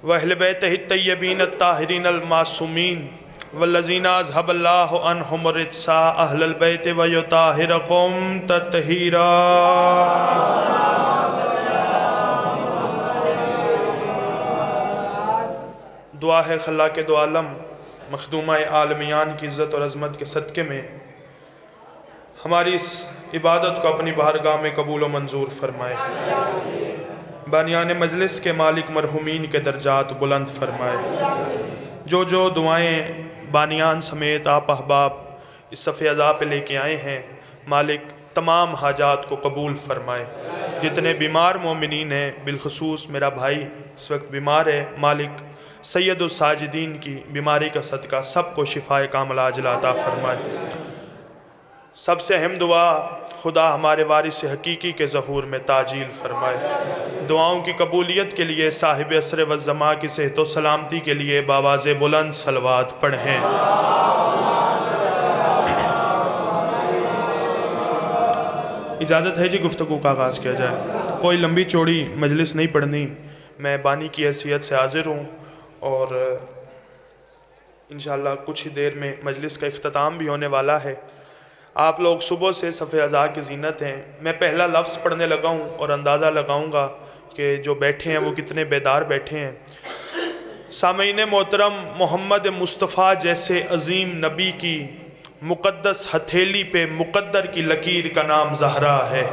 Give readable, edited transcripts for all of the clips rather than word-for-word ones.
وَأَهْلِ بَيْتِهِ الطَّيِّبِينَ الطَّاهِرِينَ الْمَعْصُومِينَ وَالَّذِينَ أَذْهَبَ اللَّهُ عَنْهُمُ الرِّجْسَ أَهْلَ الْبَيْتِ وَيُطَهِّرَكُمْ تطہیرا۔ دعا ہے خلاق دو عالم مخدومہ عالمیان کی عزت اور عظمت کے صدقے میں ہماری اس عبادت کو اپنی بارگاہ میں قبول و منظور فرمائے۔ بانیان مجلس کے مالک مرحومین کے درجات بلند فرمائے۔ جو دعائیں بانیان سمیت آپ احباب اس صف عزا پہ لے کے آئے ہیں، مالک تمام حاجات کو قبول فرمائے۔ جتنے بیمار مومنین ہیں، بالخصوص میرا بھائی اس وقت بیمار ہے، مالک سید الساجدین کی بیماری کا صدقہ سب کو شفائے کاملہ عاجلہ عطا فرمائے۔ سب سے اہم دعا، خدا ہمارے وارث حقیقی کے ظہور میں تعجیل فرمائے۔ دعاؤں کی قبولیت کے لیے صاحب عصر و زمان کی صحت و سلامتی کے لیے بآواز بلند صلوات پڑھیں۔ اجازت ہے جی گفتگو کا آغاز کیا جائے۔ کوئی لمبی چوڑی مجلس نہیں پڑھنی، میں بانی کی حیثیت سے حاضر ہوں اور انشاءاللہ کچھ ہی دیر میں مجلس کا اختتام بھی ہونے والا ہے۔ آپ لوگ صبح سے صف عزا کی زینت ہیں۔ میں پہلا لفظ پڑھنے لگا ہوں اور اندازہ لگاؤں گا کہ جو بیٹھے ہیں وہ کتنے بیدار بیٹھے ہیں۔ سامعین محترم، محمد مصطفیٰ جیسے عظیم نبی کی مقدس ہتھیلی پہ مقدر کی لکیر کا نام زہرا ہے۔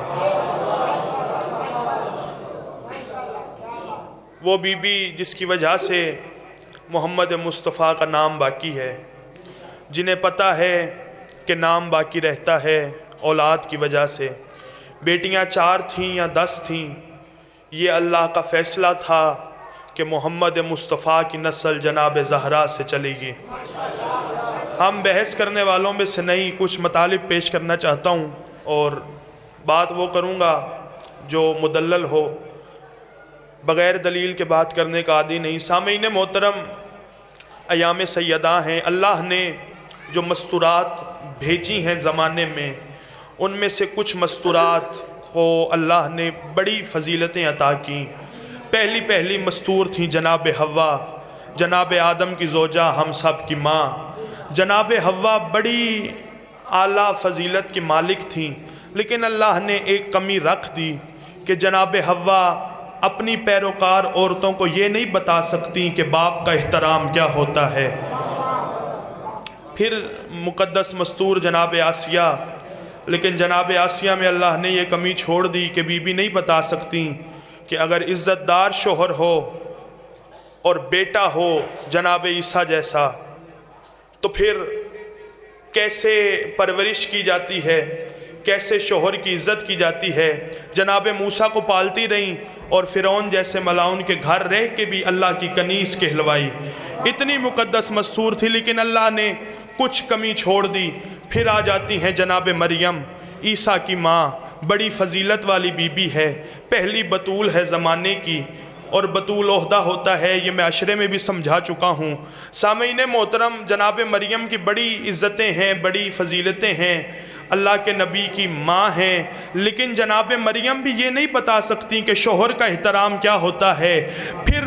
وہ بی بی جس کی وجہ سے محمد مصطفیٰ کا نام باقی ہے، جنہیں پتہ ہے کہ نام باقی رہتا ہے اولاد کی وجہ سے۔ بیٹیاں 4 تھیں یا 10 تھیں، یہ اللہ کا فیصلہ تھا کہ محمد مصطفیٰ کی نسل جناب زہرا سے چلے گی۔ ہم بحث کرنے والوں میں سے نہیں، کچھ مطالب پیش کرنا چاہتا ہوں اور بات وہ کروں گا جو مدلل ہو، بغیر دلیل کے بات کرنے کا عادی نہیں۔ سامعین محترم، ایام سیدہ ہیں، اللہ نے جو مستورات بھیجی ہیں زمانے میں، ان میں سے کچھ مستورات کو اللہ نے بڑی فضیلتیں عطا کی۔ پہلی مستور تھیں جناب حوا، جناب آدم کی زوجہ، ہم سب کی ماں۔ جناب حوا بڑی اعلیٰ فضیلت کی مالک تھیں، لیکن اللہ نے ایک کمی رکھ دی کہ جناب حوا اپنی پیروکار عورتوں کو یہ نہیں بتا سکتی کہ باپ کا احترام کیا ہوتا ہے۔ پھر مقدس مستور جناب آسیہ، لیکن جناب آسیہ میں اللہ نے یہ کمی چھوڑ دی کہ بی بی نہیں بتا سکتی کہ اگر عزت دار شوہر ہو اور بیٹا ہو جناب عیسیٰ جیسا تو پھر کیسے پرورش کی جاتی ہے، کیسے شوہر کی عزت کی جاتی ہے۔ جناب موسیٰ کو پالتی رہیں اور فرعون جیسے ملاؤن کے گھر رہ کے بھی اللہ کی کنیز کہلوائی۔ اتنی مقدس مستور تھی، لیکن اللہ نے کچھ کمی چھوڑ دی۔ پھر آ جاتی ہیں جناب مریم، عیسیٰ کی ماں، بڑی فضیلت والی بی بی ہے، پہلی بطول ہے زمانے کی، اور بطول عہدہ ہوتا ہے، یہ میں عشرے میں بھی سمجھا چکا ہوں۔ سامعین محترم، جناب مریم کی بڑی عزتیں ہیں، بڑی فضیلتیں ہیں، اللہ کے نبی کی ماں ہیں، لیکن جناب مریم بھی یہ نہیں بتا سکتی کہ شوہر کا احترام کیا ہوتا ہے۔ پھر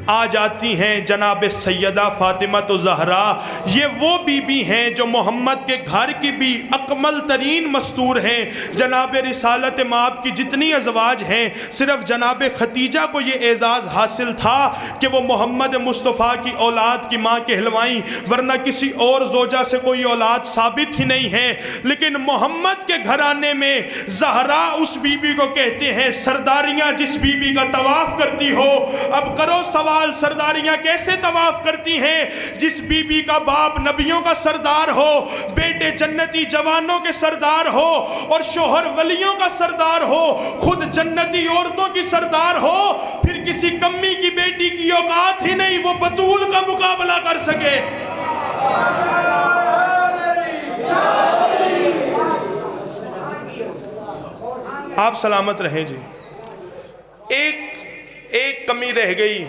آ جاتی ہیں جناب سیدہ فاطمہ الزہرا، یہ وہ بی بی ہیں جو محمد کے گھر کی بھی اکمل ترین مستور ہیں۔ جناب رسالت مآب کی جتنی ازواج ہیں، صرف جناب ختیجہ کو یہ اعزاز حاصل تھا کہ وہ محمد مصطفیٰ کی اولاد کی ماں کہلوائیں، ورنہ کسی اور زوجہ سے کوئی اولاد ثابت ہی نہیں ہے۔ لیکن محمد کے گھرانے میں زہرا اس بی بی کو کہتے ہیں سرداریاں جس بی بی کا طواف کرتی ہو۔ اب کرو سوال، سرداریاں کیسے طواف کرتی ہیں؟ جس بی بی کا باپ نبیوں کا سردار ہو، بیٹے جنتی جوانوں کے سردار ہو، اور شوہر ولیوں کا سردار ہو، خود جنتی عورتوں کی سردار ہو، پھر کسی کمی کی بیٹی کی اوقات ہی نہیں وہ بطول کا مقابلہ کر سکے۔ آپ سلامت رہیں جی۔ ایک کمی رہ گئی۔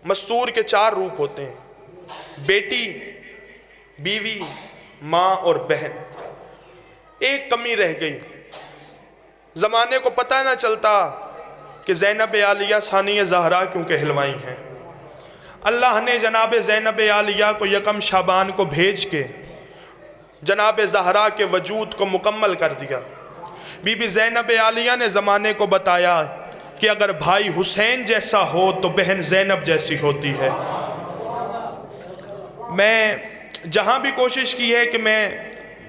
مستور کے 4 روپ ہوتے ہیں: بیٹی، بیوی، ماں اور بہن۔ ایک کمی رہ گئی۔ زمانے کو پتہ نہ چلتا کہ زینب عالیہ ثانی زہرا کیوں کہلوائی ہیں۔ اللہ نے جناب زینب عالیہ کو یکم شعبان کو بھیج کے جناب زہرا کے وجود کو مکمل کر دیا۔ بی بی زینب عالیہ نے زمانے کو بتایا کہ اگر بھائی حسین جیسا ہو تو بہن زینب جیسی ہوتی ہے۔ میں جہاں بھی کوشش کی ہے کہ میں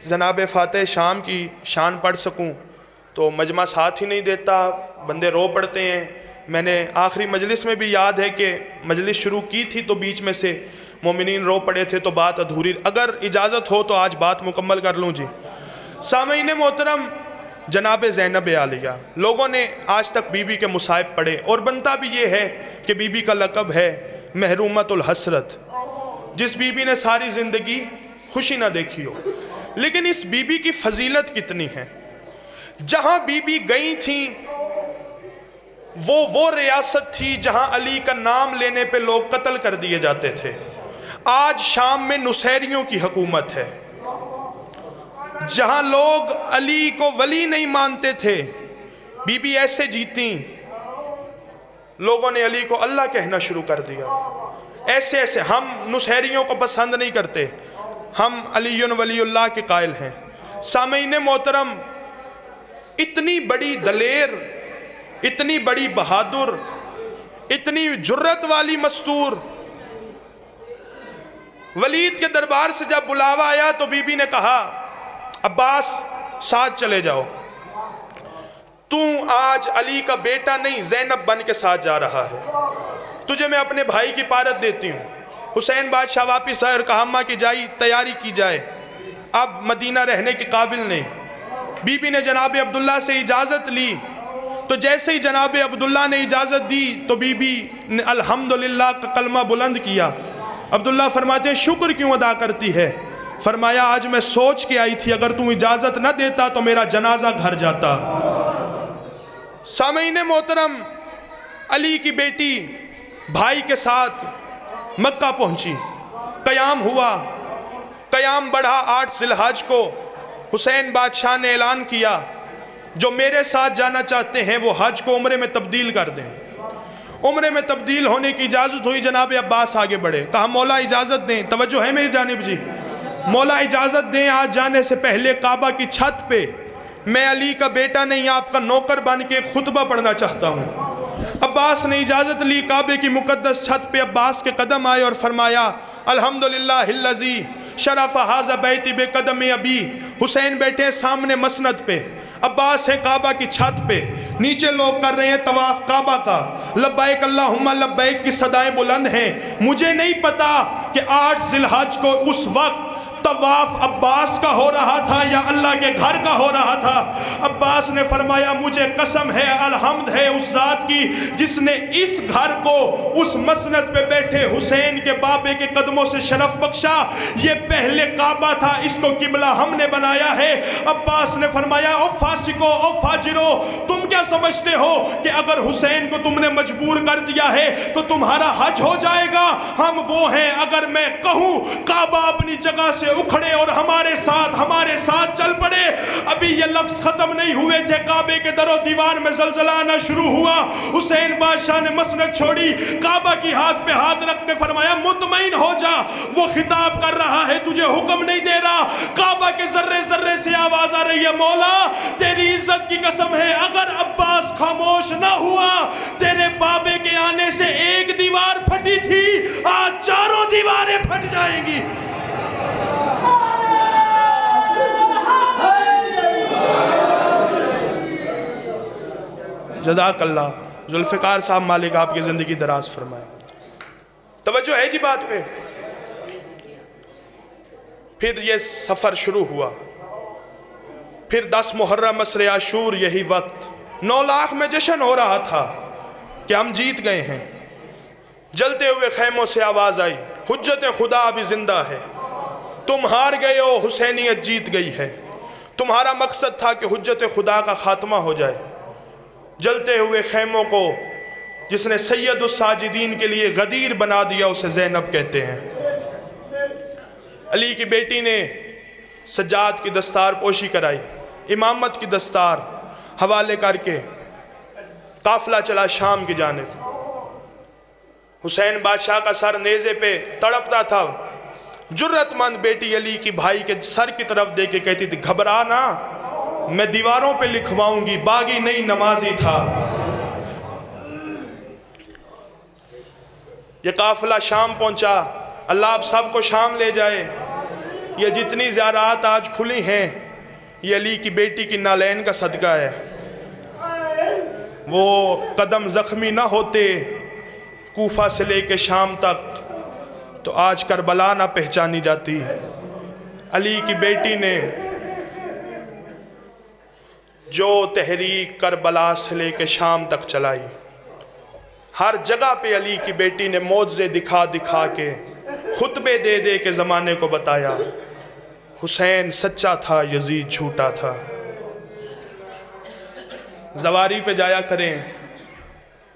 جناب فاتح شام کی شان پڑھ سکوں تو مجمع ساتھ ہی نہیں دیتا، بندے رو پڑتے ہیں۔ میں نے آخری مجلس میں بھی یاد ہے کہ مجلس شروع کی تھی تو بیچ میں سے مومنین رو پڑے تھے تو بات ادھوری، اگر اجازت ہو تو آج بات مکمل کر لوں جی۔ سامعین محترم، جناب زینب عالیہ لوگوں نے آج تک بی بی کے مصائب پڑھے اور بنتا بھی یہ ہے کہ بی بی کا لقب ہے محرومت الحسرت، جس بی بی نے ساری زندگی خوشی نہ دیکھی ہو۔ لیکن اس بی بی کی فضیلت کتنی ہے۔ جہاں بی بی گئی تھیں وہ ریاست تھی جہاں علی کا نام لینے پہ لوگ قتل کر دیے جاتے تھے۔ آج شام میں نصیریوں کی حکومت ہے۔ جہاں لوگ علی کو ولی نہیں مانتے تھے، بی بی ایسے جیتیں، لوگوں نے علی کو اللہ کہنا شروع کر دیا۔ ایسے ہم نصیریوں کو پسند نہیں کرتے، ہم علی ولی اللہ کے قائل ہیں۔ سامعین محترم، اتنی بڑی دلیر، اتنی بڑی بہادر، اتنی جرت والی مستور، ولید کے دربار سے جب بلاوا آیا تو بی بی نے کہا عباس ساتھ چلے جاؤ، تو آج علی کا بیٹا نہیں زینب بن کے ساتھ جا رہا ہے، تجھے میں اپنے بھائی کی پارت دیتی ہوں۔ حسین بادشاہ واپس آئے اور کہا اماں کی جائی تیاری کی جائے، اب مدینہ رہنے کے قابل نہیں۔ بی بی نے جناب عبداللہ سے اجازت لی تو جیسے ہی جناب عبداللہ نے اجازت دی تو بی بی نے الحمدللہ کا کلمہ بلند کیا۔ عبداللہ فرماتے ہیں شکر کیوں ادا کرتی ہے؟ فرمایا آج میں سوچ کے آئی تھی اگر تم اجازت نہ دیتا تو میرا جنازہ گھر جاتا۔ سامعین محترم، علی کی بیٹی بھائی کے ساتھ مکہ پہنچی، قیام ہوا، قیام بڑھا۔ 8 ذی الحج کو حسین بادشاہ نے اعلان کیا جو میرے ساتھ جانا چاہتے ہیں وہ حج کو عمرے میں تبدیل کر دیں۔ عمرے میں تبدیل ہونے کی اجازت ہوئی، جناب عباس آگے بڑھے، کہا مولا اجازت دیں، توجہ ہے میری جانب جی، مولا اجازت دیں آج جانے سے پہلے کعبہ کی چھت پہ میں علی کا بیٹا نہیں آپ کا نوکر بن کے خطبہ پڑھنا چاہتا ہوں۔ عباس نے اجازت لی، کعبے کی مقدس چھت پہ عباس کے قدم آئے اور فرمایا الحمدللہ الذی شرف ھذا بیتی بقدم ابی۔ حسین بیٹھے سامنے مسند پہ، عباس ہے کعبہ کی چھت پہ، نیچے لوگ کر رہے ہیں طواف کعبہ کا، لبیک اللہم لبیک کی صدائیں بلند ہیں۔ مجھے نہیں پتا کہ 8 ذی الحج کو اس وقت طواف عباس کا ہو رہا تھا یا اللہ کے گھر کا ہو رہا تھا۔ عباس نے فرمایا مجھے قسم ہے، الحمد ہے اس ذات کی جس نے اس گھر کو اس مسند پہ بیٹھے حسین کے بابے کے قدموں سے شرف بخشا۔ یہ پہلے کعبہ تھا، اس کو قبلہ ہم نے بنایا ہے۔ عباس نے فرمایا او فاسقو او فاجرو، تم کیا سمجھتے ہو کہ اگر حسین کو تم نے مجبور کر دیا ہے تو تمہارا حج ہو جائے گا؟ ہم وہ ہیں اگر میں کہوں کعبہ اپنی جگہ سے اکھڑے اور ہمارے ساتھ چل پڑے۔ ابھی یہ لفظ ختم نہیں ہوئے تھے، کعبے کے در و دیوار میں زلزلہ آنا شروع ہوا۔ حسین بادشاہ نے مسند چھوڑی، کعبہ کی ہاتھ پہ ہاتھ رکھ کے فرمایا مطمئن ہو جا، وہ خطاب کر رہا ہے، تجھے حکم نہیں دے رہا۔ کعبہ کے ذرے ذرے سے آواز آ رہی ہے مولا تیری عزت کی قسم ہے اگر عباس خاموش نہ ہوا، تیرے بابے کے آنے سے ایک دیوار پھٹی تھی، آج 4 دیواریں پھٹ جائیں گی۔ جزاک اللہ ذوالفقار صاحب، مالک آپ کی زندگی دراز فرمائے۔ توجہ ہے جی بات پہ۔ پھر یہ سفر شروع ہوا، پھر 10 محرم عصر عاشور یہی وقت 9 لاکھ میں جشن ہو رہا تھا کہ ہم جیت گئے ہیں۔ جلتے ہوئے خیموں سے آواز آئی حجت خدا ابھی زندہ ہے، تم ہار گئے ہو، حسینیت جیت گئی ہے۔ تمہارا مقصد تھا کہ حجت خدا کا خاتمہ ہو جائے۔ جلتے ہوئے خیموں کو جس نے سید الساجدین کے لیے غدیر بنا دیا اسے زینب کہتے ہیں۔ علی کی بیٹی نے سجاد کی دستار پوشی کرائی، امامت کی دستار حوالے کر کے قافلہ چلا شام کی جانب. حسین بادشاہ کا سر نیزے پہ تڑپتا تھا. جرت مند بیٹی علی کی بھائی کے سر کی طرف دیکھ کے کہتی تھی گھبرا نہ، میں دیواروں پہ لکھواؤں گی، باغی نہیں نمازی تھا. یہ قافلہ شام پہنچا. اللہ آپ سب کو شام لے جائے. یہ جتنی زیارات آج کھلی ہیں یہ علی کی بیٹی کی نالین کا صدقہ ہے. وہ قدم زخمی نہ ہوتے کوفہ سے لے کے شام تک تو آج کربلا نہ پہچانی جاتی. علی کی بیٹی نے جو تحریک کربلا سے لے کے شام تک چلائی، ہر جگہ پہ علی کی بیٹی نے معجزے دکھا دکھا کے، خطبے دے دے کے زمانے کو بتایا حسین سچا تھا، یزید جھوٹا تھا. زواری پہ جایا کریں،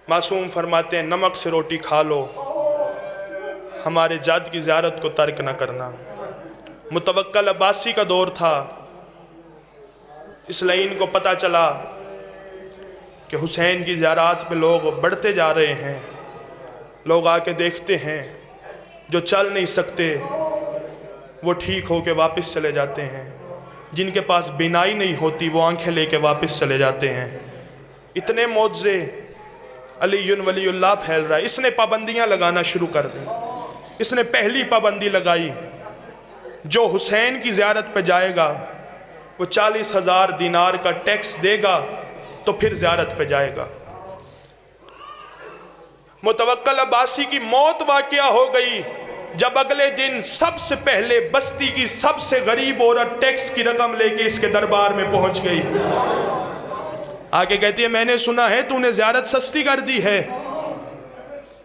معصوم فرماتے ہیں نمک سے روٹی کھا لو، ہمارے جد کی زیارت کو ترک نہ کرنا. متوکل عباسی کا دور تھا. اس لائن کو پتہ چلا کہ حسین کی زیارات پہ لوگ بڑھتے جا رہے ہیں. لوگ آ کے دیکھتے ہیں، جو چل نہیں سکتے وہ ٹھیک ہو کے واپس چلے جاتے ہیں، جن کے پاس بینائی نہیں ہوتی وہ آنکھیں لے کے واپس چلے جاتے ہیں. اتنے معجزے علی ولی اللہ پھیل رہا ہے. اس نے پابندیاں لگانا شروع کر دی. اس نے پہلی پابندی لگائی، جو حسین کی زیارت پہ جائے گا وہ 40,000 دینار کا ٹیکس دے گا تو پھر زیارت پہ جائے گا. متوکل عباسی کی موت واقعہ ہو گئی جب اگلے دن سب سے پہلے بستی کی سب سے غریب عورت ٹیکس کی رقم لے کے اس کے دربار میں پہنچ گئی. آگے کہتی ہے میں نے سنا ہے تو نے زیارت سستی کر دی ہے،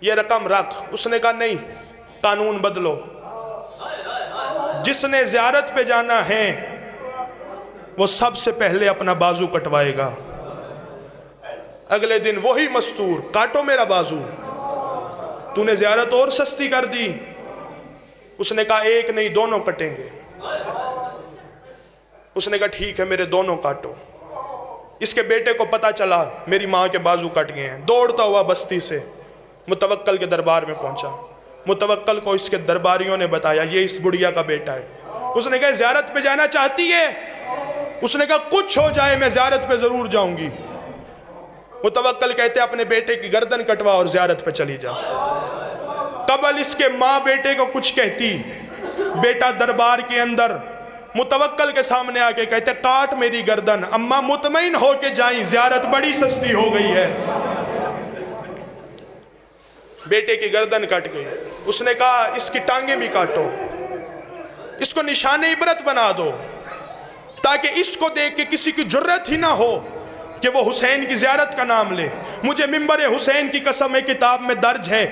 یہ رقم رکھ. اس نے کہا نہیں، قانون بدلو. جس نے زیارت پہ جانا ہے وہ سب سے پہلے اپنا بازو کٹوائے گا. اگلے دن وہی مستور، کاٹو میرا بازو. تو نے زیارت اور سستی کر دی. اس نے کہا ایک نہیں دونوں کٹیں گے. اس نے کہا ٹھیک ہے میرے دونوں کاٹو. اس کے بیٹے کو پتا چلا میری ماں کے بازو کٹ گئے ہیں. دوڑتا ہوا بستی سے متوکل کے دربار میں پہنچا. متوکل کو اس کے درباریوں نے بتایا یہ اس بڑھیا کا بیٹا ہے. اس نے کہا زیارت پہ جانا چاہتی ہے؟ اس نے کہا کچھ ہو جائے میں زیارت پہ ضرور جاؤں گی. متوکل کہتے اپنے بیٹے کی گردن کٹوا اور زیارت پہ چلی جا. قبل اس کے ماں بیٹے کو کچھ کہتی، بیٹا دربار کے اندر متوکل کے سامنے آ کے کہتے کاٹ میری گردن. اماں مطمئن ہو کے جائیں، زیارت بڑی سستی ہو گئی ہے. بیٹے کی گردن کٹ گئی. اس نے کہا اس کی ٹانگیں بھی کاٹو، اس کو نشان عبرت بنا دو تاکہ اس کو دیکھ کے کسی کی جرت ہی نہ ہو کہ وہ حسین کی زیارت کا نام لے. مجھے منبر حسین کی قسم ہے کتاب میں درج ہے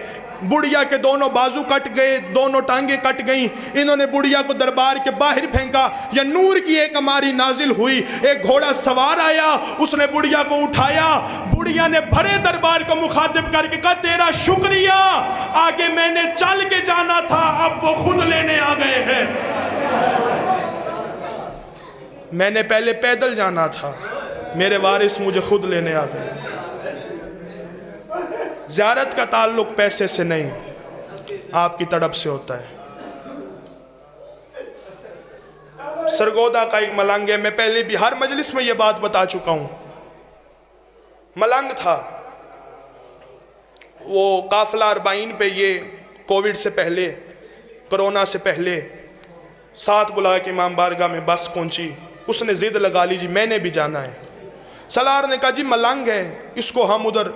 بڑھیا کے دونوں بازو کٹ گئے، دونوں ٹانگیں کٹ گئیں. انہوں نے بڑھیا کو دربار کے باہر پھینکا. یا نور کی ایک ہماری نازل ہوئی، ایک گھوڑا سوار آیا، اس نے بڑھیا کو اٹھایا. بڑھیا نے بھرے دربار کو مخاطب کر کے کہا تیرا شکریہ، آگے میں نے چل کے جانا تھا اب وہ خود لینے آ گئے ہیں. میں نے پہلے پیدل جانا تھا، میرے وارث مجھے خود لینے آ گئے. زیارت کا تعلق پیسے سے نہیں، آپ کی تڑپ سے ہوتا ہے. سرگودا کا ایک ملنگ ہے، میں پہلے بھی ہر مجلس میں یہ بات بتا چکا ہوں. ملنگ تھا، وہ قافلہ 40 پہ یہ کووڈ سے پہلے، کرونا سے پہلے ساتھ بلا کے امام بارگاہ میں بس پہنچی. اس نے ضد لگا لی جی میں نے بھی جانا ہے. سالار نے کہا جی ملنگ ہے، اس کو ہم ادھر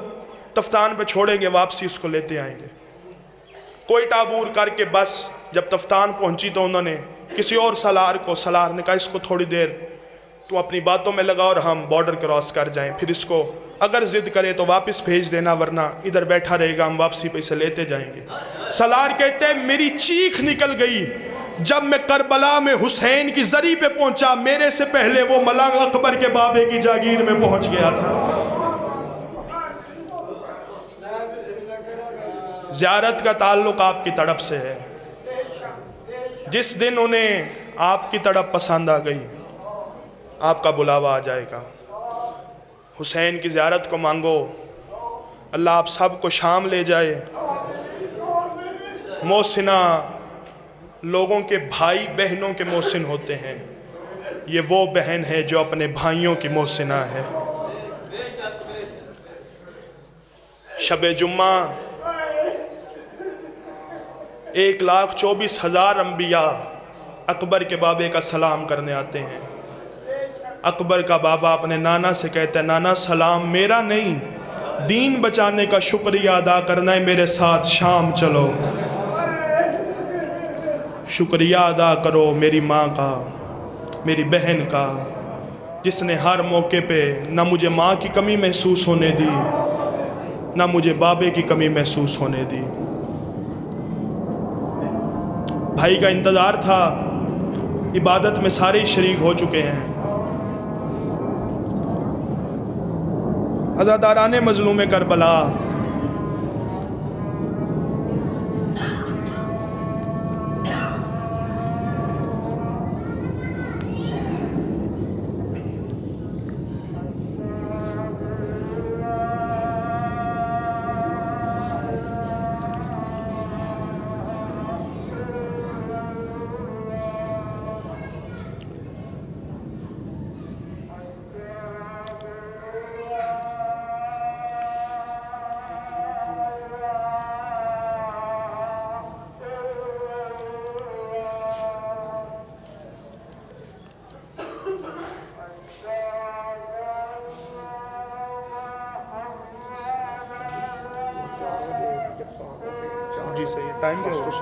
تفتان پہ چھوڑیں گے، واپسی اس کو لیتے آئیں گے. کوئی عبور کر کے بس جب تفتان پہنچی تو انہوں نے کسی اور سالار نے کہا اس کو تھوڑی دیر تو اپنی باتوں میں لگا اور ہم بارڈر کراس کر جائیں، پھر اس کو اگر ضد کرے تو واپس بھیج دینا ورنہ ادھر بیٹھا رہے گا، ہم واپسی پہ اسے لیتے جائیں گے. سالار کہتے ہیں میری چیخ نکل گئی جب میں کربلا میں حسین کی زری پہ پہنچا. میرے سے پہلے وہ ملنگ اکبر کے بابے کی جاگیر میں پہنچ گیا تھا. زیارت کا تعلق آپ کی تڑپ سے ہے. جس دن انہیں آپ کی تڑپ پسند آ گئی آپ کا بلاوا آ جائے گا. حسین کی زیارت کو مانگو، اللہ آپ سب کو شام لے جائے۔ محسنہ لوگوں کے بھائی بہنوں کے محسن ہوتے ہیں، یہ وہ بہن ہے جو اپنے بھائیوں کی محسنہ ہے۔ شب جمعہ 1,24,000 انبیاء اکبر کے بابے کا سلام کرنے آتے ہیں۔ اکبر کا بابا اپنے نانا سے کہتا ہے، نانا سلام میرا نہیں، دین بچانے کا شکریہ ادا کرنا ہے، میرے ساتھ شام چلو۔ شکریہ ادا کرو میری ماں کا، میری بہن کا، جس نے ہر موقع پہ نہ مجھے ماں کی کمی محسوس ہونے دی، نہ مجھے بابے کی کمی محسوس ہونے دی۔ بھائی کا انتظار تھا، عبادت میں سارے ہی شریک ہو چکے ہیں۔ عزاداران مظلوم کربلا، جی صحیح ٹائم کیا ہوگا؟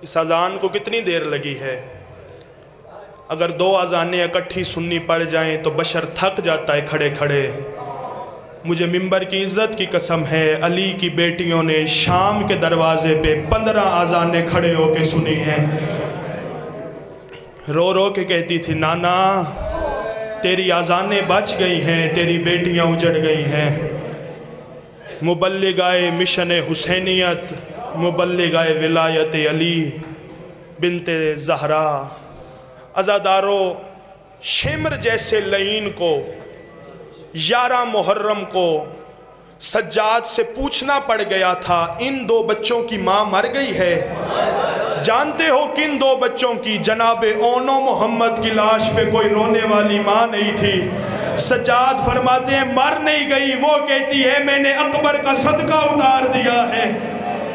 اس اذان کو کتنی دیر لگی ہے؟ اگر 2 اذانیں اکٹھی سننی پڑ جائیں تو بشر تھک جاتا ہے کھڑے کھڑے۔ مجھے ممبر کی عزت کی قسم ہے، علی کی بیٹیوں نے شام کے دروازے پہ 15 اذانیں کھڑے ہو کے سنی ہیں۔ رو رو کے کہتی تھی، نانا تیری اذانیں بچ گئی ہیں، تیری بیٹیاں اجڑ گئی ہیں۔ مبلغائے مشن حسینیت، مبلغائے ولایت علی بنت زہرا، عزادارو شمر جیسے لعین کو 11 محرم کو سجاد سے پوچھنا پڑ گیا تھا، ان 2 بچوں کی ماں مر گئی ہے؟ جانتے ہو کن 2 بچوں کی؟ جناب اون و محمد کی لاش پہ کوئی رونے والی ماں نہیں تھی۔ سجاد فرماتے ہیں مر نہیں گئی، وہ کہتی ہے میں نے اکبر کا صدقہ اتار دیا ہے،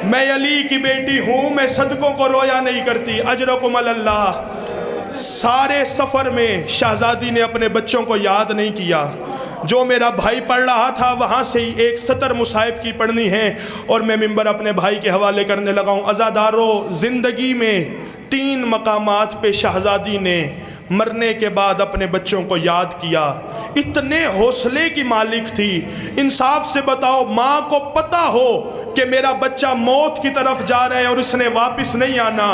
میں علی کی بیٹی ہوں، میں صدقوں کو رویا نہیں کرتی۔ اجرکم اللہ۔ سارے سفر میں شہزادی نے اپنے بچوں کو یاد نہیں کیا۔ جو میرا بھائی پڑھ رہا تھا وہاں سے ہی 1 سطر مصائب کی پڑھنی ہے اور میں ممبر اپنے بھائی کے حوالے کرنے لگا ہوں۔ عزادارو زندگی میں 3 مقامات پہ شہزادی نے مرنے کے بعد اپنے بچوں کو یاد کیا۔ اتنے حوصلے کی مالک تھی۔ انصاف سے بتاؤ، ماں کو پتہ ہو کہ میرا بچہ موت کی طرف جا رہا ہے اور اس نے واپس نہیں آنا.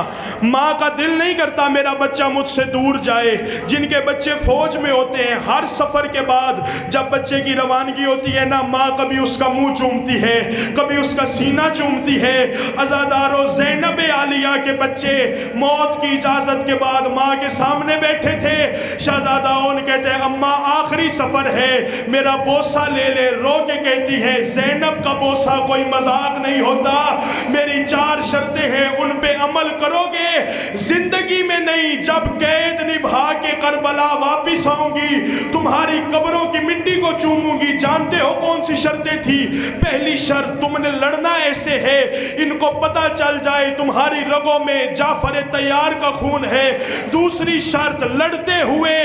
ماں کا دل نہیں کرتا میرا بچہ مجھ سے دور جائے. جن کے بچے فوج میں ہوتے ہیں ہر سفر کے بعد جب بچے کی روانگی ہوتی ہے نا ماں کبھی اس کا منہ چومتی ہے کبھی اس کا سینہ چومتی ہے. عزادارو زینب عالیہ کے بچے موت کی اجازت کے بعد ماں کے سامنے بیٹھے تھے. شہزادہ اون کہتے ہیں اماں آخری سفر ہے میرا بوسہ لے لے. رو کے کہتی ہے زینب کا بوسہ کوئی مذاق نہیں ہوتا. میری 4 شرطیں ہیں ان پہ عمل کرو گے زندگی میں نہیں جب قید نبھا کے کربلا واپس آؤں گی تمہاری قبروں کی مٹی کو چوموں گی. جانتے ہو کون سی شرطیں تھی؟ پہلی شرط تم نے لڑنا ایسے ہے ان کو پتہ چل جائے تمہاری رگوں میں جعفر طیار کا خون ہے. دوسری شرط لڑتے ہوئے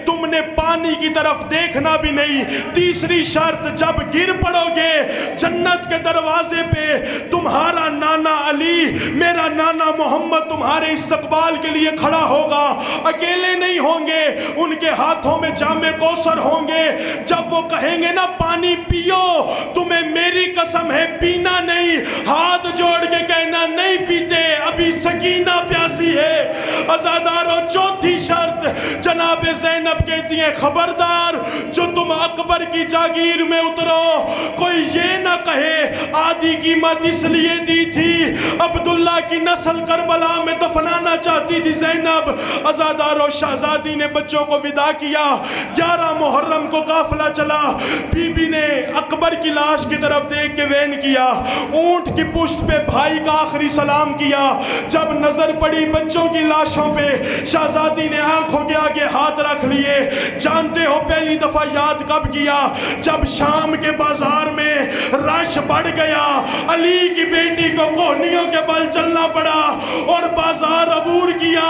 تم نے پانی کی طرف دیکھنا بھی نہیں. تیسری شرط جب گر پڑو گے جنت کے دروازے پہ تمہارا نانا علی میرا نانا محمد تمہارے استقبال کے لیے کھڑا ہوگا. اکیلے نہیں ہوں گے ان کے ہاتھوں میں جام کوثر ہوں گے. جب وہ کہیں گے نا پانی پیو تمہیں میری قسم ہے پینا نہیں. ہاتھ جوڑ کے کہنا نہیں پیتے ابھی سکینہ پیاسی ہے. عزادارو چوتھی شرط جناب زینب کہتی ہیں خبردار جو تم اکبر کی جاگیر میں اترو کوئی یہ نہ کہے آدھی قیمت اس لیے دی تھی عبداللہ کی نسل کربلا میں دفنانا چاہتی تھی زینب. عزادارو شہزادی نے بچوں کو ودا کیا. 11 محرم کو قافلہ چلا. بی بی نے اکبر کی لاش کی طرف دیکھ کے وین کیا. اونٹ کی پشت پہ بھائی کا آخری سلام کیا. جب نظر پڑی بچوں کی لاشوں پہ شہزادی نے آنکھوں کے آگے ہاتھ رکھ لیے. جانتے ہو پہلی دفعہ یاد کب کیا؟ جب شام کے بازار میں رش بڑھ گیا علی کی بیٹی کو کوہنیوں کے بل چلنا پڑا اور بازار عبور کیا.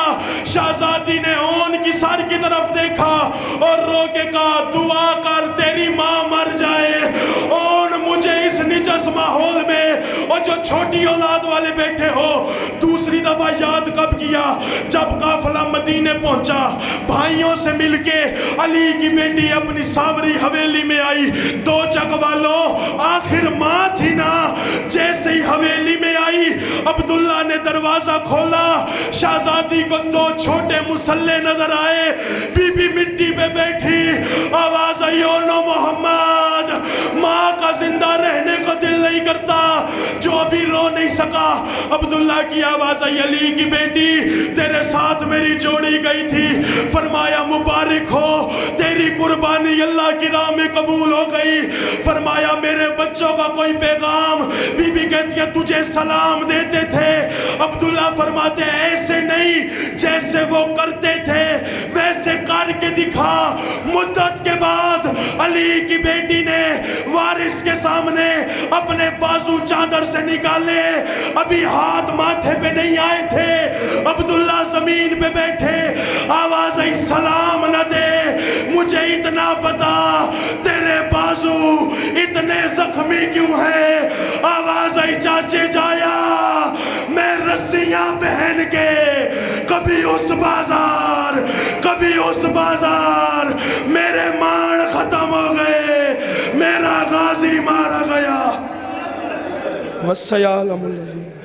شہزادی نے اون کی سر کی طرف دیکھا اور رو کے کہا دعا کر تیری ماں مر جائے. اون مجھے اس نجس ماحول میں اور جو چھوٹی اولاد والے بیٹھے ہو دوسری دفعہ یاد کب کیا؟ جب قافلہ مدینے پہنچا بھائیوں سے مل کے علی کی بیٹی اپنی ساوری حویلی میں آئی. 2 چک والوں آخر ماں تھی نا. جیسے ہی حویلی میں آئی عبداللہ نے دروازہ کھولا. شہزادی کو 2 چھوٹے مسلح نظر آئے. بی بی مٹی پہ بیٹھی آواز آئی اونو محمد ماں کا زندہ رہنے کو دل نہیں کرتا جو ابھی رو نہیں سکا. عبداللہ کی آواز آئی علی کی بیٹی تیرے ساتھ میری جوڑی گئی تھی. فرمایا مبارک ہو تیری قربانی اللہ کی راہ میں قبول ہو گئی. فرمایا میرے بچوں کا کوئی پیغام؟ بی بی کہتی ہے تجھے سلام دیتے تھے. عبداللہ فرماتے ہیں ایسے نہیں جیسے وہ کرتے تھے ویسے کر کے دکھا. مدت کے بعد علی کی بیٹی نے وارث کے سامنے اپنے بازو چادر سے نکالے. ابھی ہاتھ ماتھے پہ نہیں آئے تھے. عبداللہ زمین پہ بیٹھے. آواز آئی سلام نہ دے مجھے اتنا پتا تیرے بازو اتنے زخمی کیوں ہیں. آواز آئی چاچے جایا میں رسیاں پہن کے کبھی اس بازار میرے مان ختم ہو گئے میرا غازی مارا گیا. والسلام علیکم.